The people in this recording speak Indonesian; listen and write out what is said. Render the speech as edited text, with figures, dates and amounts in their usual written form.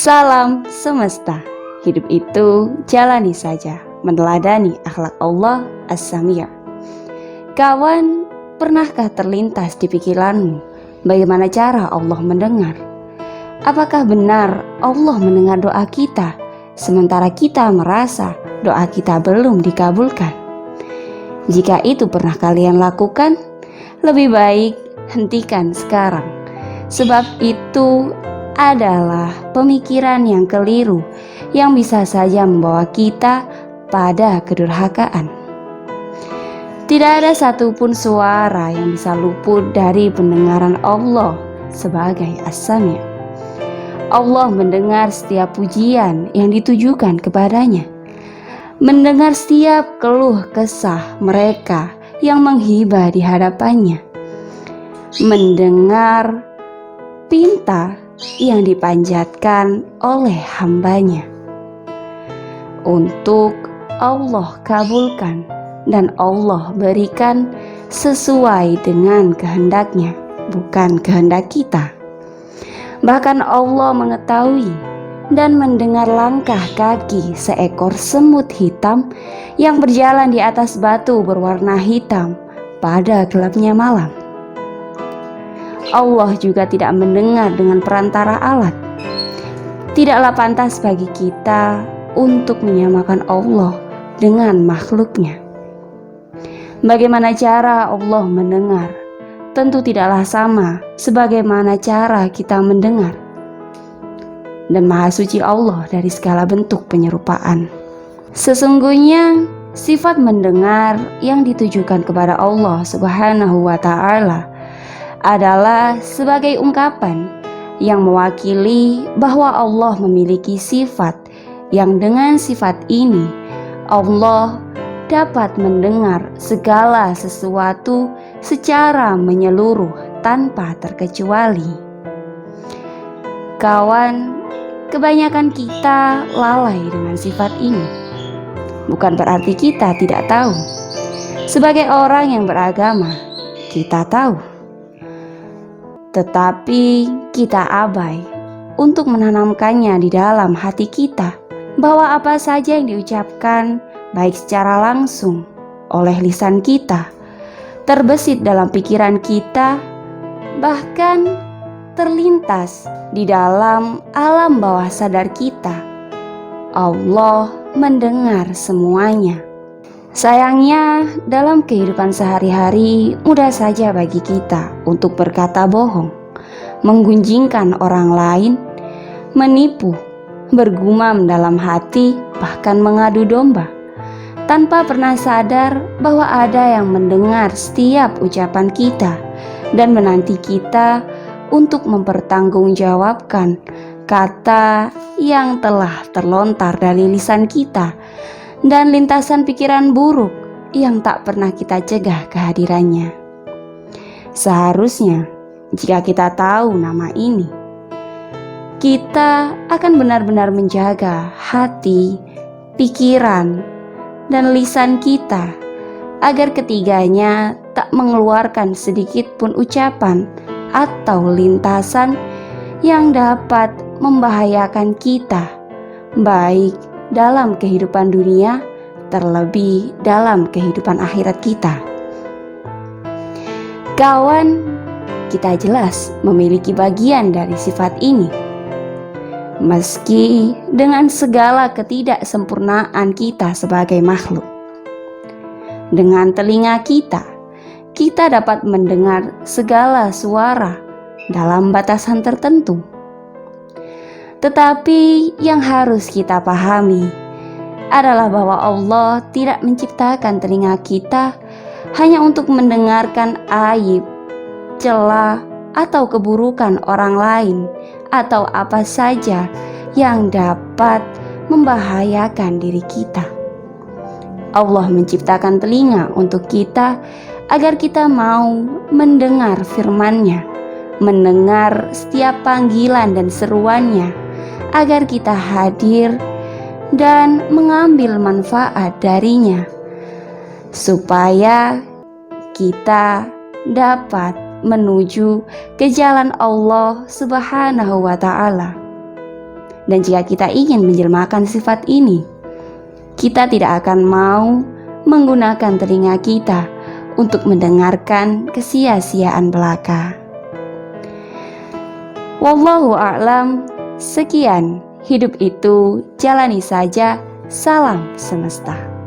Salam semesta, hidup itu jalani saja, meneladani akhlak Allah As-Sami'. Kawan, pernahkah terlintas di pikiranmu bagaimana cara Allah mendengar? Apakah benar Allah mendengar doa kita, sementara kita merasa doa kita belum dikabulkan? Jika itu pernah kalian lakukan, lebih baik hentikan sekarang, sebab itu adalah pemikiran yang keliru yang bisa saja membawa kita pada kedurhakaan. Tidak ada satupun suara yang bisa luput dari pendengaran Allah sebagai As-Sami'. Allah mendengar setiap pujian yang ditujukan kepadanya, mendengar setiap keluh kesah mereka yang menghibah di hadapannya, mendengar pinta yang dipanjatkan oleh hambanya. Untuk Allah kabulkan dan Allah berikan sesuai dengan kehendaknya, bukan kehendak kita. Bahkan Allah mengetahui dan mendengar langkah kaki seekor semut hitam yang berjalan di atas batu berwarna hitam pada gelapnya malam. Allah juga tidak mendengar dengan perantara alat. Tidaklah pantas bagi kita untuk menyamakan Allah dengan makhluknya. Bagaimana cara Allah mendengar? Tentu tidaklah sama sebagaimana cara kita mendengar. Dan Maha Suci Allah dari segala bentuk penyerupaan. Sesungguhnya sifat mendengar yang ditujukan kepada Allah Subhanahu wa Ta'ala adalah sebagai ungkapan yang mewakili bahwa Allah memiliki sifat yang dengan sifat ini Allah dapat mendengar segala sesuatu secara menyeluruh tanpa terkecuali. Kawan, kebanyakan kita lalai dengan sifat ini. Bukan berarti kita tidak tahu. Sebagai orang yang beragama, kita tahu. Tetapi kita abai untuk menanamkannya di dalam hati kita, bahwa apa saja yang diucapkan baik secara langsung oleh lisan kita, terbesit dalam pikiran kita, bahkan terlintas di dalam alam bawah sadar kita. Allah mendengar semuanya. Sayangnya, dalam kehidupan sehari-hari mudah saja bagi kita untuk berkata bohong, menggunjingkan orang lain, menipu, bergumam dalam hati, bahkan mengadu domba, tanpa pernah sadar bahwa ada yang mendengar setiap ucapan kita dan menanti kita untuk mempertanggungjawabkan kata yang telah terlontar dari lisan kita dan lintasan pikiran buruk yang tak pernah kita cegah kehadirannya. Seharusnya jika kita tahu nama ini, kita akan benar-benar menjaga hati, pikiran, dan lisan kita agar ketiganya tak mengeluarkan sedikit pun ucapan atau lintasan yang dapat membahayakan kita, baik dalam kehidupan dunia, terlebih dalam kehidupan akhirat kita. Kawan, kita jelas memiliki bagian dari sifat ini. Meski dengan segala ketidaksempurnaan kita sebagai makhluk. Dengan telinga kita dapat mendengar segala suara dalam batasan tertentu. Tetapi yang harus kita pahami adalah bahwa Allah tidak menciptakan telinga kita hanya untuk mendengarkan aib, celah, atau keburukan orang lain, atau apa saja yang dapat membahayakan diri kita. Allah menciptakan telinga untuk kita agar kita mau mendengar firman-Nya, mendengar setiap panggilan dan seruannya, agar kita hadir dan mengambil manfaat darinya, supaya kita dapat menuju ke jalan Allah Subhanahu wa Ta'ala. Dan jika kita ingin menjelmakan sifat ini, kita tidak akan mau menggunakan telinga kita untuk mendengarkan kesia-siaan belaka. Wallahu a'lam. Sekian, hidup itu jalani saja. Salam semesta.